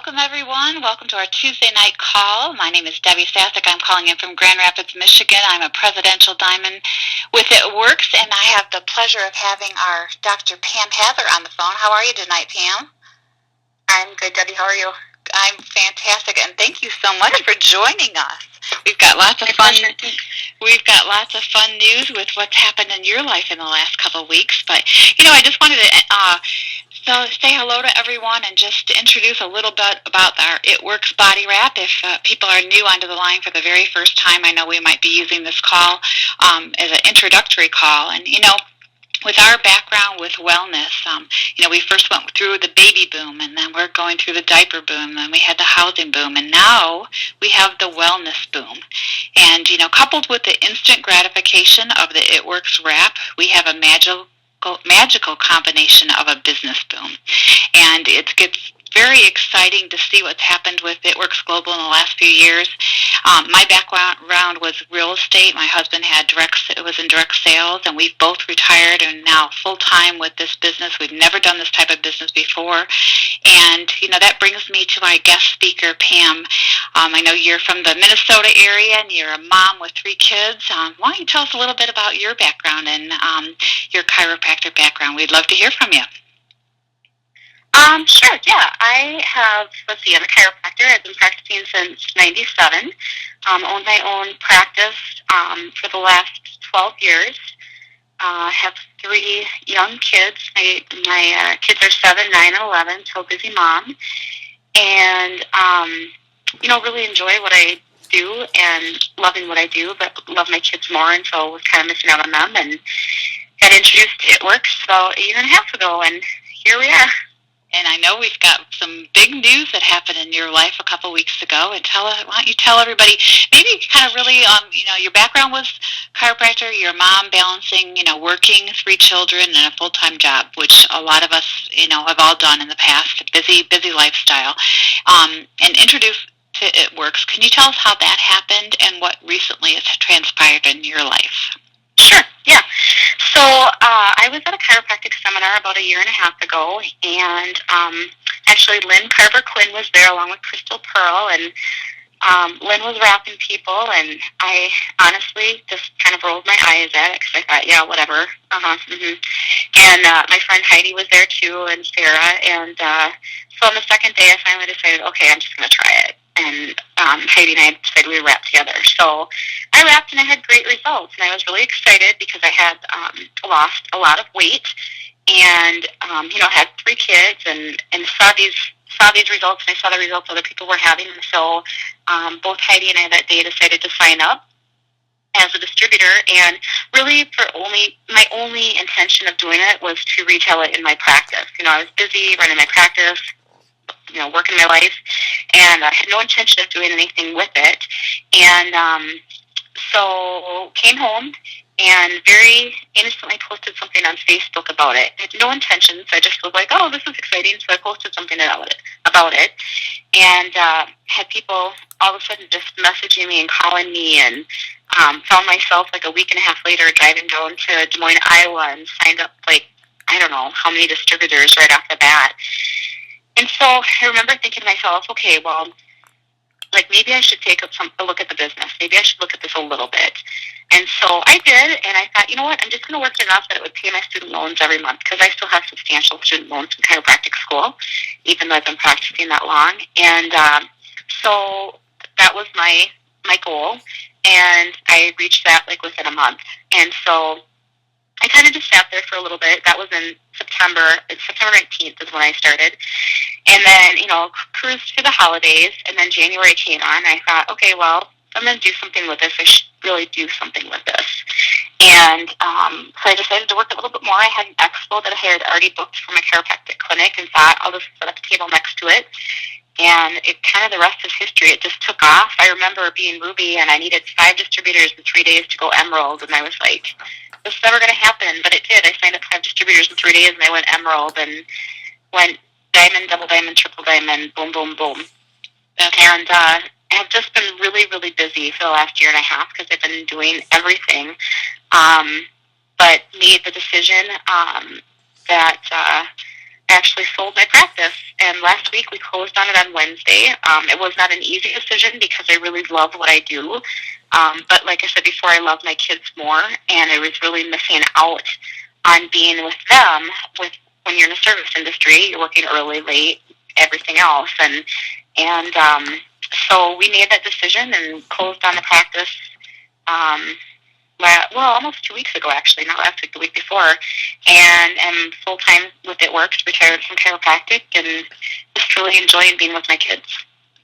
welcome everyone. Welcome to our Tuesday night call. My name is Debbie Sasek. I'm calling in from Grand Rapids, Michigan. I'm a presidential diamond with ItWorks, and I have the pleasure of having our Dr. Pam Hadler on the phone. How are you tonight, Pam? I'm good, Debbie. How are you? I'm fantastic, and thank you so much for joining us. We've got lots of fun. We've got lots of fun news with what's happened in your life in the last couple of weeks. But I just wanted to say hello to everyone and just to introduce a little bit about our ItWorks body wrap. If people are new onto the line for the very first time, I know we might be using this call as an introductory call, and with our background with wellness, we first went through the baby boom, and then we're going through the diaper boom, and then we had the housing boom, and now we have the wellness boom. And, coupled with the instant gratification of the ItWorks wrap, we have a magical combination of a business boom. And it gets very exciting to see what's happened with ItWorks Global in the last few years. My background was real estate. My husband was in direct sales, and we've both retired and now full-time with this business. We've never done this type of business before. And, that brings me to my guest speaker, Pam. I know you're from the Minnesota area, and you're a mom with 3 kids. Why don't you tell us a little bit about your background and your chiropractor background? We'd love to hear from you. Sure, yeah. I'm a chiropractor. I've been practicing since 97. Owned my own practice for the last 12 years. Have 3 young kids. My kids are 7, 9, and 11, so busy mom. And, really enjoy what I do and loving what I do, but love my kids more, and so was kind of missing out on them. And got introduced to ItWorks about a year and a half ago, and here we are. And I know we've got some big news that happened in your life a couple weeks ago. And why don't you tell everybody, maybe kind of really, your background was chiropractor, your mom balancing, working 3 children and a full-time job, which a lot of us, have all done in the past, busy lifestyle. And introduced to ItWorks. Can you tell us how that happened and what recently has transpired in your life? Sure, yeah. So I was at a chiropractic seminar about a year and a half ago, and actually Lynn Carver-Quinn was there along with Crystal Pearl, and Lynn was wrapping people, and I honestly just kind of rolled my eyes at it because I thought, yeah, whatever. And my friend Heidi was there too, and Sarah, and so on the second day I finally decided, okay, I'm just going to try it. And Heidi and I decided we would wrap together. So I wrapped, and I had great results. And I was really excited because I had lost a lot of weight, and had 3 kids, and saw these results, and I saw the results other people were having. And so both Heidi and I that day decided to sign up as a distributor. And really, my only intention of doing it was to retail it in my practice. I was busy running my practice, working my life, and I had no intention of doing anything with it. And so came home and very innocently posted something on Facebook about it. I had no intentions. I just was like, oh, this is exciting, so I posted something about it. And had people all of a sudden just messaging me and calling me, and found myself like a week and a half later driving down to Des Moines, Iowa, and signed up I don't know how many distributors right off the bat. And so I remember thinking to myself, okay, well, maybe I should take a look at the business. Maybe I should look at this a little bit. And so I did, and I thought, you know what, I'm just going to work enough that it would pay my student loans every month, because I still have substantial student loans from chiropractic school, even though I've been practicing that long. And so that was my goal, and I reached that within a month. And so I kind of just sat there for a little bit. That was in September 19th is when I started. And then, cruised through the holidays, and then January came on, and I thought, okay, well, I'm going to do something with this. I should really do something with this. And so I decided to work a little bit more. I had an expo that I had already booked for my chiropractic clinic, and thought I'll just set up a table next to it. And it kind of, the rest is history. It just took off. I remember being Ruby, and I needed 5 distributors in 3 days to go Emerald, and I was like, this is never going to happen, but it did. I signed up 5 distributors in 3 days, and I went Emerald, and went Diamond, Double Diamond, Triple Diamond, boom, boom, boom. And I've just been really, really busy for the last year and a half, because I've been doing everything, but made the decision that actually sold my practice. And last week we closed on it on Wednesday. It was not an easy decision because I really love what I do. But like I said before, I love my kids more, and I was really missing out on being with them. When you're in the service industry, you're working early, late, everything else, and so we made that decision and closed on the practice. Almost 2 weeks ago, actually, not last week, the week before, and am full-time with ItWorks, retired from chiropractic, and just really enjoying being with my kids.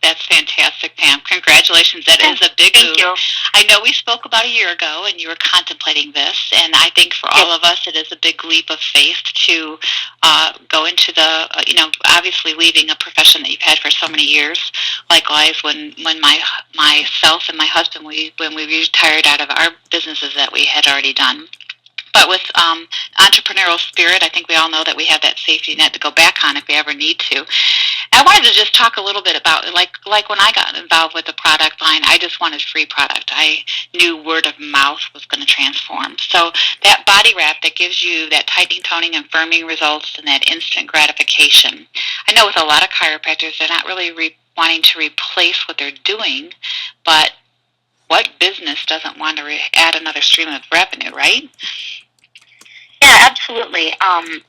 That's fantastic, Pam. Congratulations. That is a big move. Thank you. I know we spoke about a year ago, and you were contemplating this, and I think for all of us, it is a big leap of faith to go into the, obviously leaving a profession that you've had for so many years. Likewise, when myself and my husband, when we retired out of our businesses that we had already done. But with entrepreneurial spirit, I think we all know that we have that safety net to go back on if we ever need to. I wanted to just talk a little bit about, like when I got involved with the product line, I just wanted free product. I knew word of mouth was going to transform. So that body wrap that gives you that tightening, toning, and firming results and that instant gratification. I know with a lot of chiropractors, they're not really wanting to replace what they're doing, but what business doesn't want to add another stream of revenue, right? Yeah, absolutely.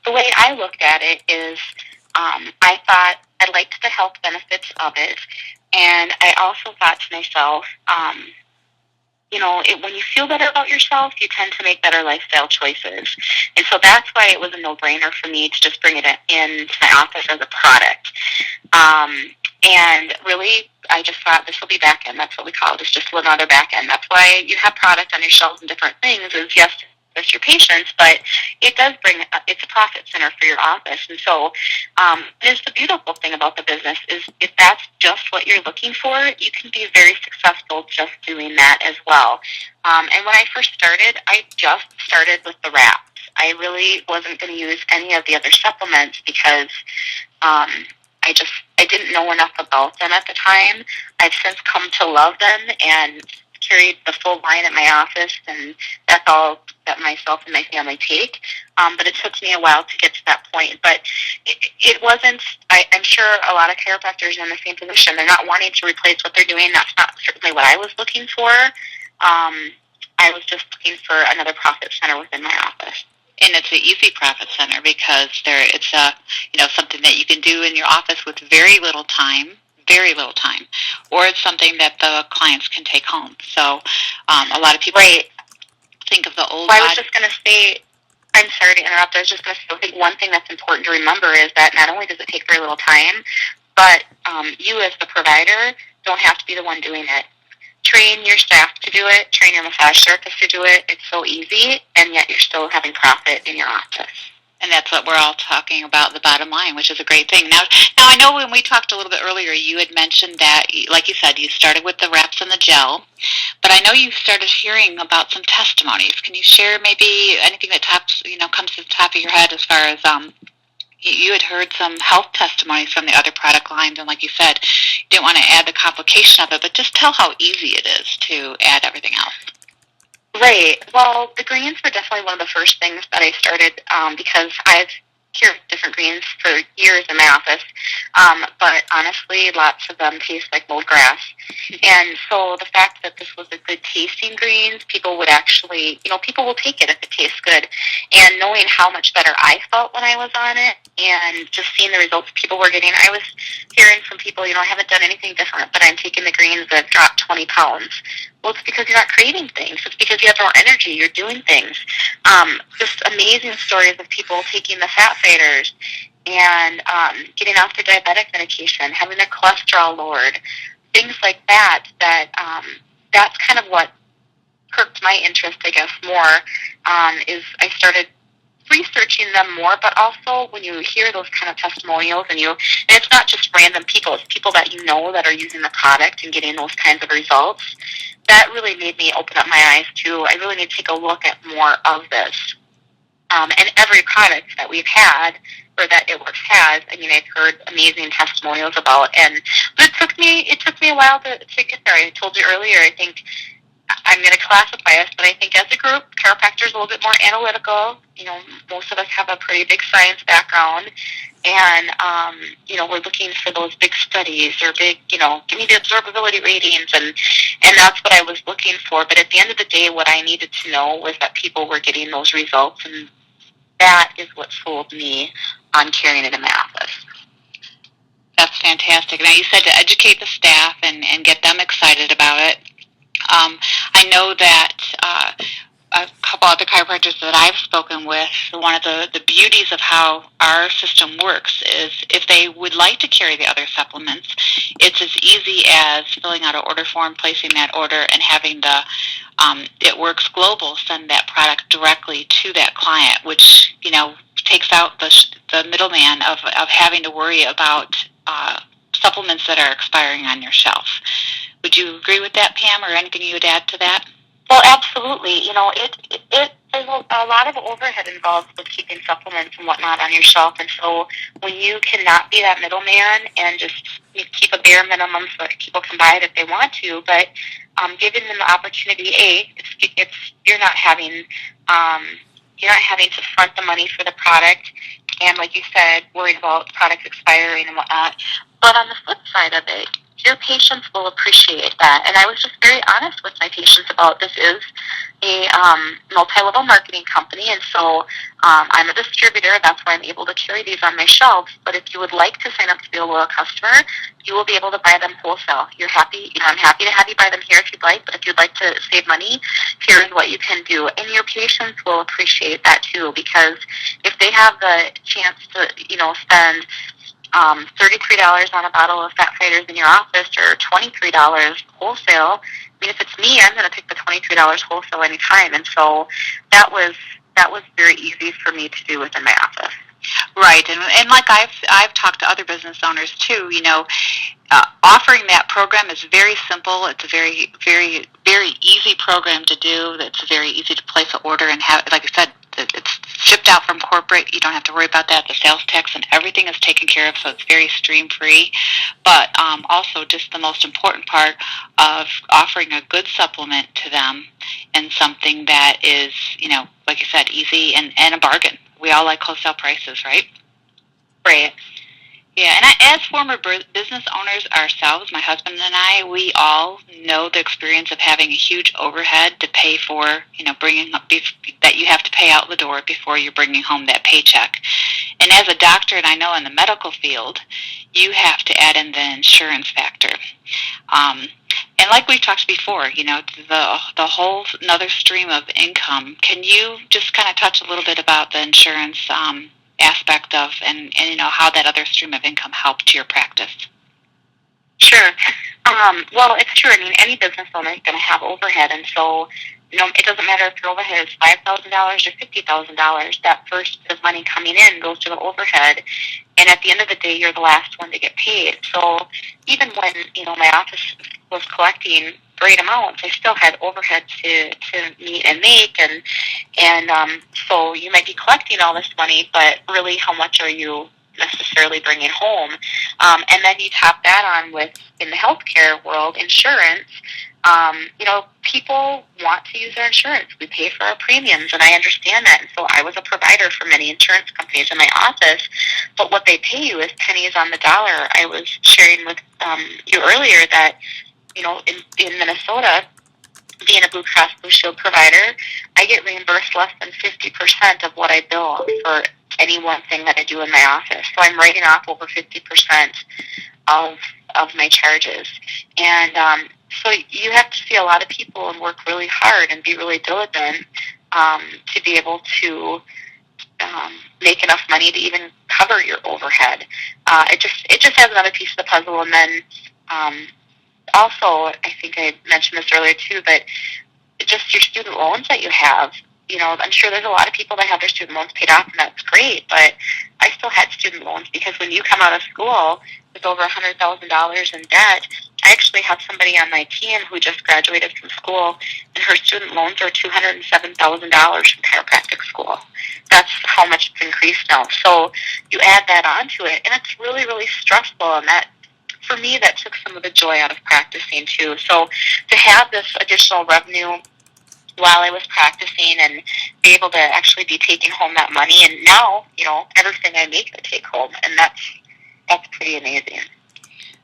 The way I looked at it is I thought I liked the health benefits of it, and I also thought to myself, when you feel better about yourself, you tend to make better lifestyle choices. And so that's why it was a no-brainer for me to just bring it into my office as a product. And really, I just thought this will be back end. That's what we call it. It's just another back end. That's why you have product on your shelves and different things is, yes, with your patients, but it does it's a profit center for your office. And so there's the beautiful thing about the business is if that's just what you're looking for, you can be very successful just doing that as well. And when I first started, I just started with the wraps. I really wasn't going to use any of the other supplements because I didn't know enough about them at the time. I've since come to love them and carried the full line at my office, and that's all that myself and my family take. But it took me a while to get to that point. But it wasn't, I'm sure a lot of chiropractors are in the same position. They're not wanting to replace what they're doing. That's not certainly what I was looking for. I was just looking for another profit center within my office. And it's an easy profit center because it's something that you can do in your office with very little time, or it's something that the clients can take home. So a lot of people think of the old. Well, I was just going to say, I'm sorry to interrupt. I was just going to say, I think one thing that's important to remember is that not only does it take very little time, but you as the provider don't have to be the one doing it. Train your staff to do it. Train your massage therapist to do it. It's so easy, and yet you're still having profit in your office. And that's what we're all talking about, the bottom line, which is a great thing. Now I know when we talked a little bit earlier, you had mentioned that, like you said, you started with the wraps and the gel, but I know you started hearing about some testimonies. Can you share maybe anything that comes to the top of your head as far as you had heard some health testimonies from the other product lines, and like you said, you didn't want to add the complication of it, but just tell how easy it is to add everything else. Right. Well, the greens were definitely one of the first things that I started because I've cured different greens for years in my office, but honestly, lots of them taste like mold grass. And so the fact that this was a good tasting greens, people would actually, people will take it if it tastes good. And knowing how much better I felt when I was on it and just seeing the results people were getting, I was hearing from people, I haven't done anything different, but I'm taking the greens that have dropped 20 pounds. Well, it's because you're not craving things. It's because you have more energy. You're doing things. Just amazing stories of people taking the fat fighters and getting off their diabetic medication, having their cholesterol lowered, things like that. That's kind of what perked my interest, I guess, more. Is I started researching them more, but also when you hear those kind of testimonials and it's not just random people, it's people that that are using the product and getting those kinds of results. That really made me open up my eyes to, I really need to take a look at more of this. And every product that we've had, or that ItWorks has, I've heard amazing testimonials about, but it took me a while to get there. I told you earlier, I think I'm going to classify us, but I think as a group, chiropractors are a little bit more analytical. Most of us have a pretty big science background, and, we're looking for those big studies or big, give me the observability ratings, and that's what I was looking for. But at the end of the day, what I needed to know was that people were getting those results, and that is what sold me on carrying it in my office. That's fantastic. Now, you said to educate the staff and get them excited about it. I know that a couple other chiropractors that I've spoken with, one of the beauties of how our system works is if they would like to carry the other supplements, it's as easy as filling out an order form, placing that order, and having the ItWorks Global send that product directly to that client, which, takes out the middleman of having to worry about supplements that are expiring on your shelf. Would you agree with that, Pam, or anything you would add to that? Well, absolutely. There's a lot of overhead involved with keeping supplements and whatnot on your shelf, and so when you cannot be that middleman and just keep a bare minimum so that people can buy it if they want to, but giving them the opportunity, you're not having to front the money for the product, and like you said, worried about products expiring and whatnot. But on the flip side of it, your patients will appreciate that. And I was just very honest with my patients about this is a multi-level marketing company, and so I'm a distributor. That's why I'm able to carry these on my shelves. But if you would like to sign up to be a loyal customer, you will be able to buy them wholesale. I'm happy to have you buy them here if you'd like, but if you'd like to save money, here is what you can do. And your patients will appreciate that too, because if they have the chance to, spend $33 on a bottle of fat fighters in your office, or $23 wholesale. If it's me, I'm going to pick the $23 wholesale anytime. And so that was very easy for me to do within my office. Right, and like I've talked to other business owners too. Offering that program is very simple. It's a very, very, very easy program to do. It's very easy to place an order and have, like I said, it's shipped out from corporate. You don't have to worry about that. The sales tax and everything is taken care of, so it's very stream-free. But also just the most important part of offering a good supplement to them and something that is, like you said, easy and a bargain. We all like wholesale prices, right? Right. Yeah, and as former business owners ourselves, my husband and I, we all know the experience of having a huge overhead to pay for, bringing up that you have to pay out the door before you're bringing home that paycheck. And as a doctor, and I know in the medical field, you have to add in the insurance factor. And like we've talked before, the whole another stream of income. Can you just kind of touch a little bit about the insurance aspect of and how that other stream of income helped your practice? Sure. Well, it's true. I mean, any business owner is going to have overhead, and so it doesn't matter if your overhead is $5,000 or $50,000. That first bit of money coming in goes to the overhead, and at the end of the day, you're the last one to get paid. So even when my office was collecting great amounts, I still had overhead to meet and make, and so you might be collecting all this money, but really, how much are you necessarily bringing home? And then you top that on with, in the healthcare world, insurance. People want to use their insurance. We pay for our premiums, and I understand that. And so I was a provider for many insurance companies in my office, but what they pay you is pennies on the dollar. I was sharing with you earlier that, in Minnesota, being a Blue Cross Blue Shield provider, I get reimbursed less than 50% of what I bill for any one thing that I do in my office. So I'm writing off over 50% of my charges. And so you have to see a lot of people and work really hard and be really diligent to be able to make enough money to even cover your overhead. It just has another piece of the puzzle. And then also, I think I mentioned this earlier too, but just your student loans that you have. I'm sure there's a lot of people that have their student loans paid off, and that's great, but I still had student loans because when you come out of school with over $100,000 in debt, I actually have somebody on my team who just graduated from school, and her student loans are $207,000 from chiropractic school. That's how much it's increased now. So you add that onto it, and it's really, really stressful, and that for me, that took some of the joy out of practicing too. So to have this additional revenue while I was practicing and be able to actually be taking home that money, and now, everything I make I take home, and that's pretty amazing.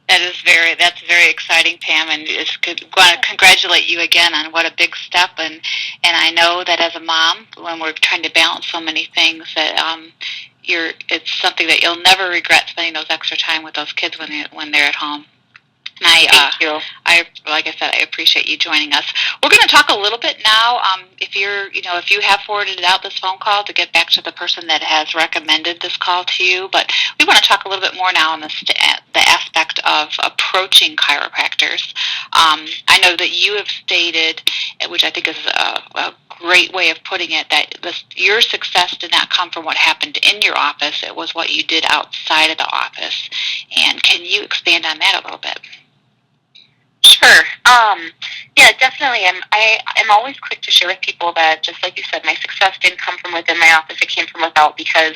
That's very exciting, Pam, and want to congratulate you again on what a big step. And I know that as a mom, when we're trying to balance so many things, that it's something that you'll never regret, spending those extra time with those kids when they're at home. And Thank you. Like I said, I appreciate you joining us. We're going to talk a little bit now. If you have forwarded out this phone call, to get back to the person that has recommended this call to you, but we want to talk a little bit more now on the aspect of approaching chiropractors. I know that you have stated, which I think is a great way of putting it, that your success did not come from what happened in your office. It was what you did outside of the office. And can you expand on that a little bit? Sure. Yeah, definitely. I'm always quick to share with people that, just like you said, my success didn't come from within my office. It came from without, because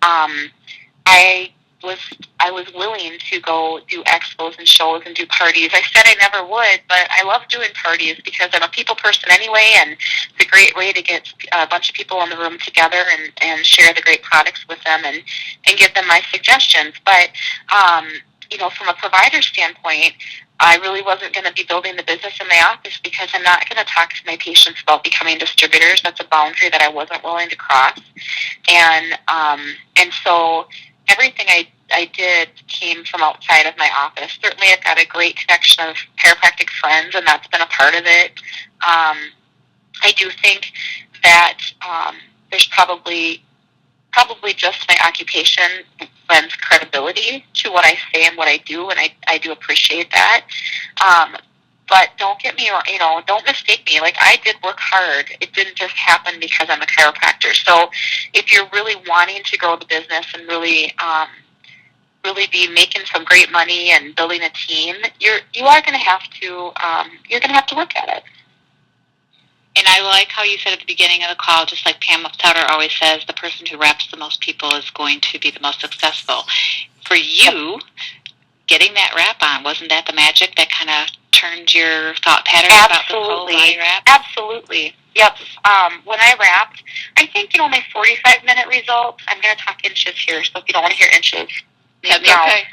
I was willing to go do expos and shows and do parties. I said I never would, but I love doing parties because I'm a people person anyway, and it's a great way to get a bunch of people in the room together and share the great products with them and give them my suggestions. But, from a provider standpoint, I really wasn't going to be building the business in my office, because I'm not going to talk to my patients about becoming distributors. That's a boundary that I wasn't willing to cross. And so everything I did came from outside of my office. Certainly I've got a great connection of chiropractic friends, and that's been a part of it. I do think that there's probably just my occupation lends credibility to what I say and what I do, and I do appreciate that. But don't get me wrong, don't mistake me. Like, I did work hard. It didn't just happen because I'm a chiropractor. So if you're really wanting to grow the business and really be making some great money and building a team, you are going to have to work at it. And I like how you said at the beginning of the call, just like Pam Hadler always says, the person who wraps the most people is going to be the most successful. For you, getting that wrap on, wasn't that the magic that kind of turned your thought pattern about the whole body wrap? Absolutely. Yep. When I wrapped, I think, my 45-minute results, I'm going to talk inches here, so if you don't want to hear inches, That's okay.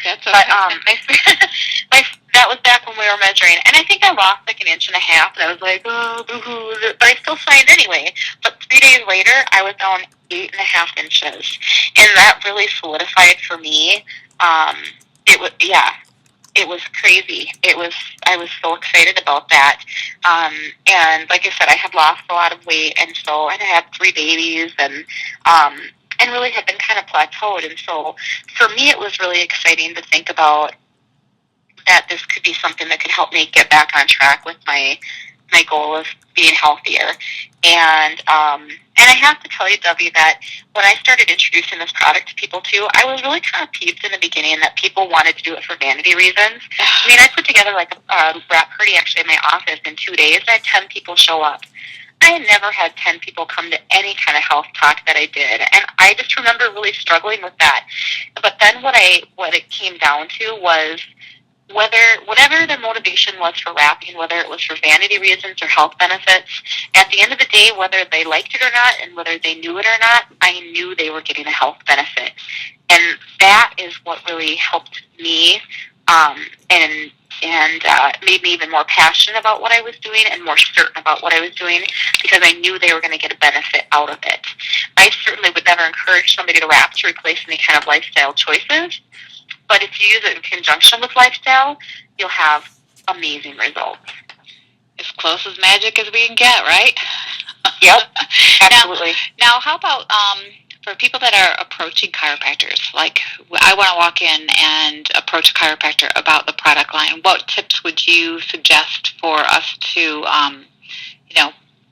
But that was back when we were measuring, and I think I lost like an inch and a half, and I was like, oh, boo-hoo, but I still signed anyway. But 3 days later, I was down 8.5 inches, and that really solidified for me. It was crazy. I was so excited about that. And like I said, I had lost a lot of weight, and I had 3 babies, and really had been kind of plateaued. And so for me, it was really exciting to think about that this could be something that could help me get back on track with my goal of being healthier. And I have to tell you, Debbie, that when I started introducing this product to people too, I was really kind of peeved in the beginning that people wanted to do it for vanity reasons. I mean, I put together like a wrap party actually in my office in 2 days, and I had 10 people show up. I had never had 10 people come to any kind of health talk that I did, and I just remember really struggling with that. But then what it came down to was whatever their motivation was for wrapping, whether it was for vanity reasons or health benefits, at the end of the day, whether they liked it or not and whether they knew it or not, I knew they were getting a health benefit. And that is what really helped me and made me even more passionate about what I was doing and more certain about what I was doing, because I knew they were going to get a benefit out of it. I certainly would never encourage somebody to wrap to replace any kind of lifestyle choices, but if you use it in conjunction with lifestyle, you'll have amazing results. As close as magic as we can get, right? Yep, absolutely. Now how about for people that are approaching chiropractors? Like, I want to walk in and approach a chiropractor about the product line. What tips would you suggest for us to,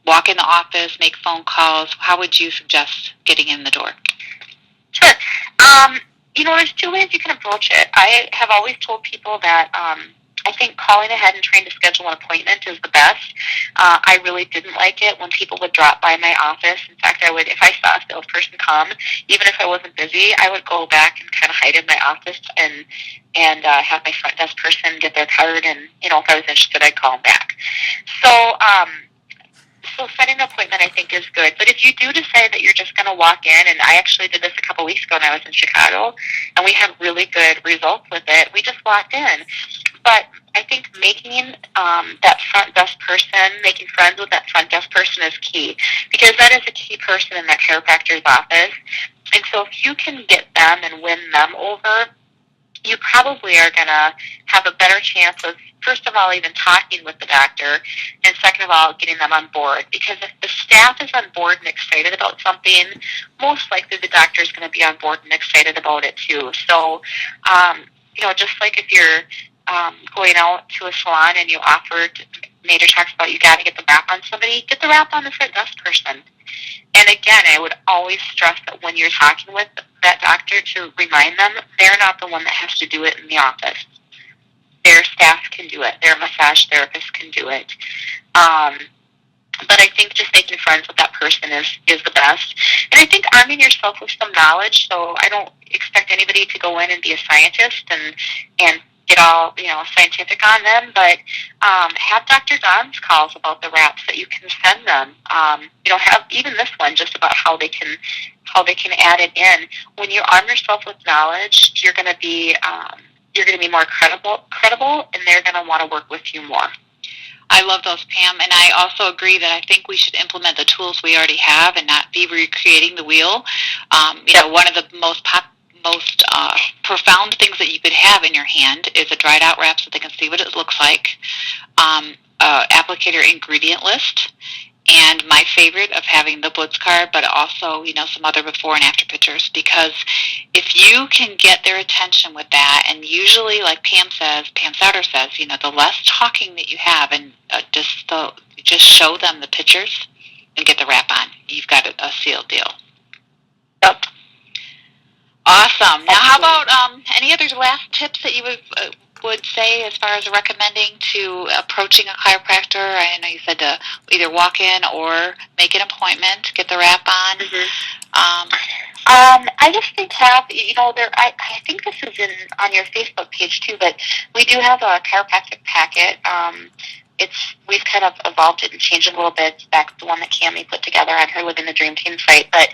walk in the office, make phone calls? How would you suggest getting in the door? Sure. There's 2 ways you can approach it. I have always told people that I I think calling ahead and trying to schedule an appointment is the best. I really didn't like it when people would drop by my office. In fact, I would, if I saw a salesperson come, even if I wasn't busy, I would go back and kind of hide in my office and have my front desk person get their card, and, if I was interested, I'd call them back. So setting an appointment, I think, is good. But if you do decide that you're just going to walk in, and I actually did this a couple weeks ago when I was in Chicago, and we had really good results with it. We just walked in. But I think making that front desk person, making friends with that front desk person is key, because that is a key person in that chiropractor's office. And so if you can get them and win them over, you probably are going to have a better chance of, first of all, even talking with the doctor, and second of all, getting them on board. Because if the staff is on board and excited about something, most likely the doctor is going to be on board and excited about it too. So, just like if you're going out to a salon and you offered, Nader talks about, you got to get the wrap on somebody, get the wrap on the front desk person. And again, I would always stress that when you're talking with that doctor, to remind them they're not the one that has to do it in the office. Their staff can do it. Their massage therapist can do it. But I think just making friends with that person is the best. And I think arming yourself with some knowledge. So I don't expect anybody to go in and be a scientist and get all, scientific on them, but have Dr. Don's calls about the wraps that you can send them. Have even this one just about how they can add it in. When you arm yourself with knowledge, you're going to be more credible, and they're going to want to work with you more. I love those, Pam, and I also agree that I think we should implement the tools we already have and not be recreating the wheel. One of the most profound things that you could have in your hand is a dried out wrap so they can see what it looks like, applicator ingredient list, and my favorite of having the Blitz card, but also, some other before and after pictures, because if you can get their attention with that, and usually, like Pam Sauter says, the less talking that you have, and just show them the pictures and get the wrap on, you've got a sealed deal. Yep. Awesome. Now, how about any other last tips that you would say as far as recommending to approaching a chiropractor? I know you said to either walk in or make an appointment, get the wrap on. Mm-hmm. I just think I think this is on your Facebook page too, but we do have a chiropractic packet. We've kind of evolved it and changed it a little bit. It's back to the one that Cammie put together on her Living the Dream Team site, but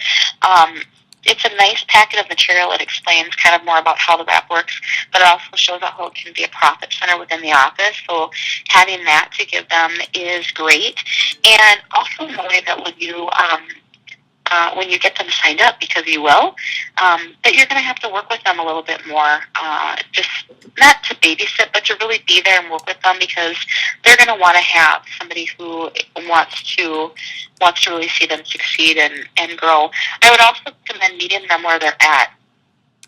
it's a nice packet of material. It explains kind of more about how the wrap works, but it also shows how it can be a profit center within the office. So having that to give them is great. And also knowing that when you get them signed up, because you will, that you're going to have to work with them a little bit more, just not to babysit, but to really be there and work with them, because they're going to want to have somebody who wants to really see them succeed and grow. I would also recommend meeting them where they're at.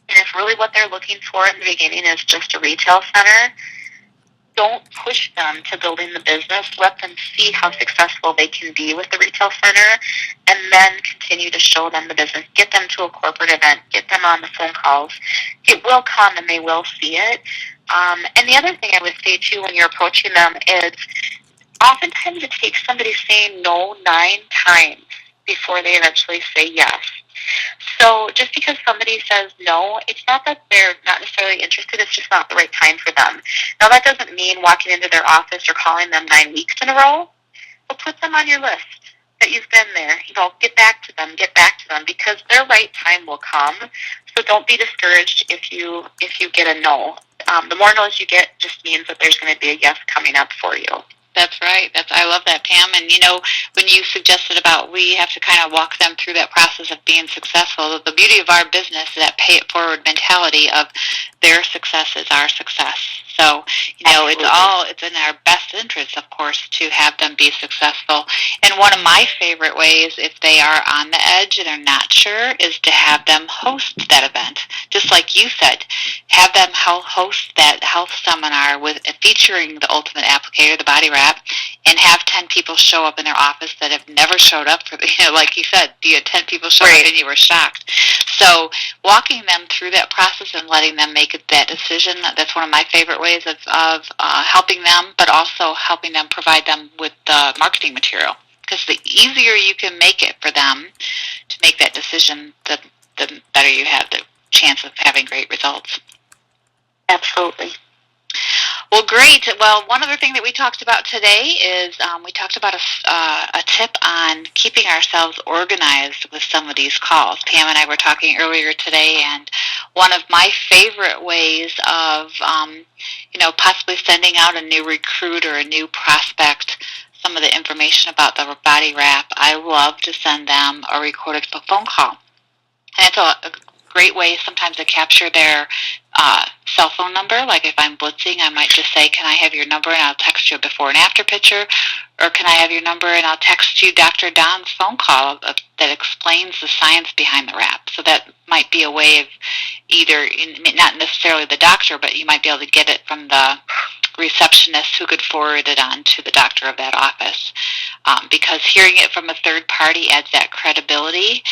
And if really what they're looking for in the beginning is just a retail center, don't push them to building the business. Let them see how successful they can be with the retail center, and then continue to show them the business. Get them to a corporate event. Get them on the phone calls. It will come, and they will see it. And the other thing I would say, too, when you're approaching them is oftentimes it takes somebody saying no 9 times before they eventually say yes. So just because somebody says no, it's not that they're not necessarily interested, it's just not the right time for them. Now, that doesn't mean walking into their office or calling them 9 weeks in a row, but put them on your list that you've been there. Get back to them, because their right time will come. So don't be discouraged if you get a no. The more no's you get just means that there's going to be a yes coming up for you. That's right. I love that, Pam. And, when you suggested about we have to kind of walk them through that process of being successful, the beauty of our business is that pay-it-forward mentality of their success is our success. So, it's in our best interest, of course, to have them be successful. And one of my favorite ways, if they are on the edge and they're not sure, is to have them host that event. Just like you said, have them host that health seminar featuring the ultimate applicator, the body wrap, and have 10 people show up in their office that have never showed up for like you said, you had 10 people show up and you were shocked. So walking them through that process and letting them make that decision, that's one of my favorite ways ways of helping them, but also helping them provide them with marketing material. Because the easier you can make it for them to make that decision, the better you have the chance of having great results. Absolutely. Well, great. Well, one other thing that we talked about today is we talked about a tip on keeping ourselves organized with some of these calls. Pam and I were talking earlier today, and one of my favorite ways of, possibly sending out a new recruit or a new prospect some of the information about the body wrap, I love to send them a recorded phone call. And it's a great way sometimes to capture their cell phone number. Like if I'm blitzing, I might just say, can I have your number, and I'll text you a before and after picture, or can I have your number and I'll text you Dr. Don's phone call that explains the science behind the wrap. So that might be a way of either, not necessarily the doctor, but you might be able to get it from the receptionist who could forward it on to the doctor of that office, because hearing it from a third party adds that credibility.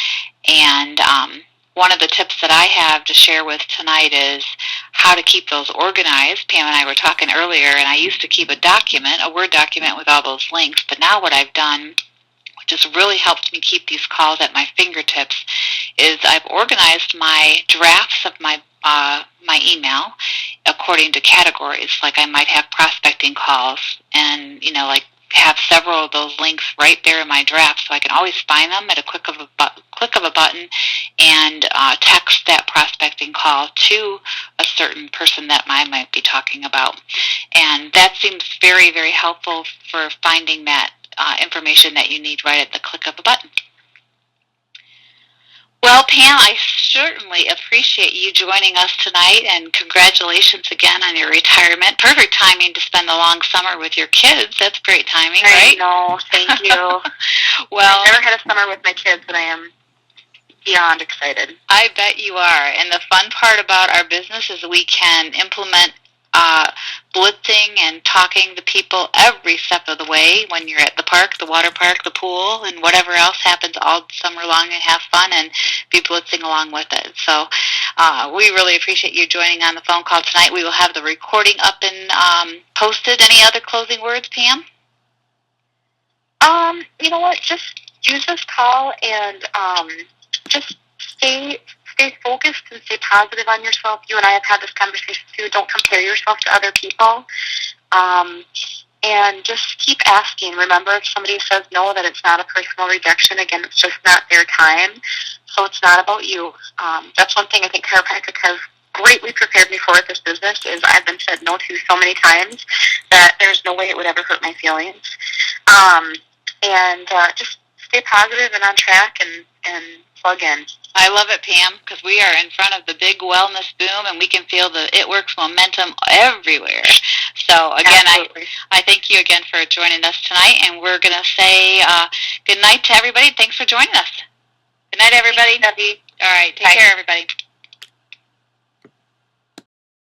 And one of the tips that I have to share with tonight is how to keep those organized. Pam and I were talking earlier, and I used to keep a Word document with all those links, but now what I've done, which has really helped me keep these calls at my fingertips, is I've organized my drafts of my email according to categories. Like I might have prospecting calls, and have several of those links right there in my draft, so I can always find them at a click of a button and text that prospecting call to a certain person that I might be talking about. And that seems very, very helpful for finding that information that you need right at the click of a button. Well, Pam, I certainly appreciate you joining us tonight, and congratulations again on your retirement. Perfect timing to spend the long summer with your kids. That's great timing, right? I know. Thank you. Well, I've never had a summer with my kids, and I am beyond excited. I bet you are. And the fun part about our business is we can implement blitzing and talking to people every step of the way when you're at the park, the water park, the pool, and whatever else happens all summer long, and have fun and be blitzing along with it. So we really appreciate you joining on the phone call tonight. We will have the recording up and posted. Any other closing words, Pam? You know what? Just use this call and just stay focused and stay positive on yourself. You and I have had this conversation too. Don't compare yourself to other people. And just keep asking. Remember, if somebody says no, that it's not a personal rejection. Again, it's just not their time. So it's not about you. That's one thing I think chiropractic has greatly prepared me for with this business is I've been said no to so many times that there's no way it would ever hurt my feelings. Just stay positive and on track and plug in. I love it, Pam, because we are in front of the big wellness boom, and we can feel the ItWorks momentum everywhere. So, again, I thank you again for joining us tonight, and we're going to say good night to everybody. Thanks for joining us. Good night, everybody. Thanks, Debbie. All right, take care, everybody.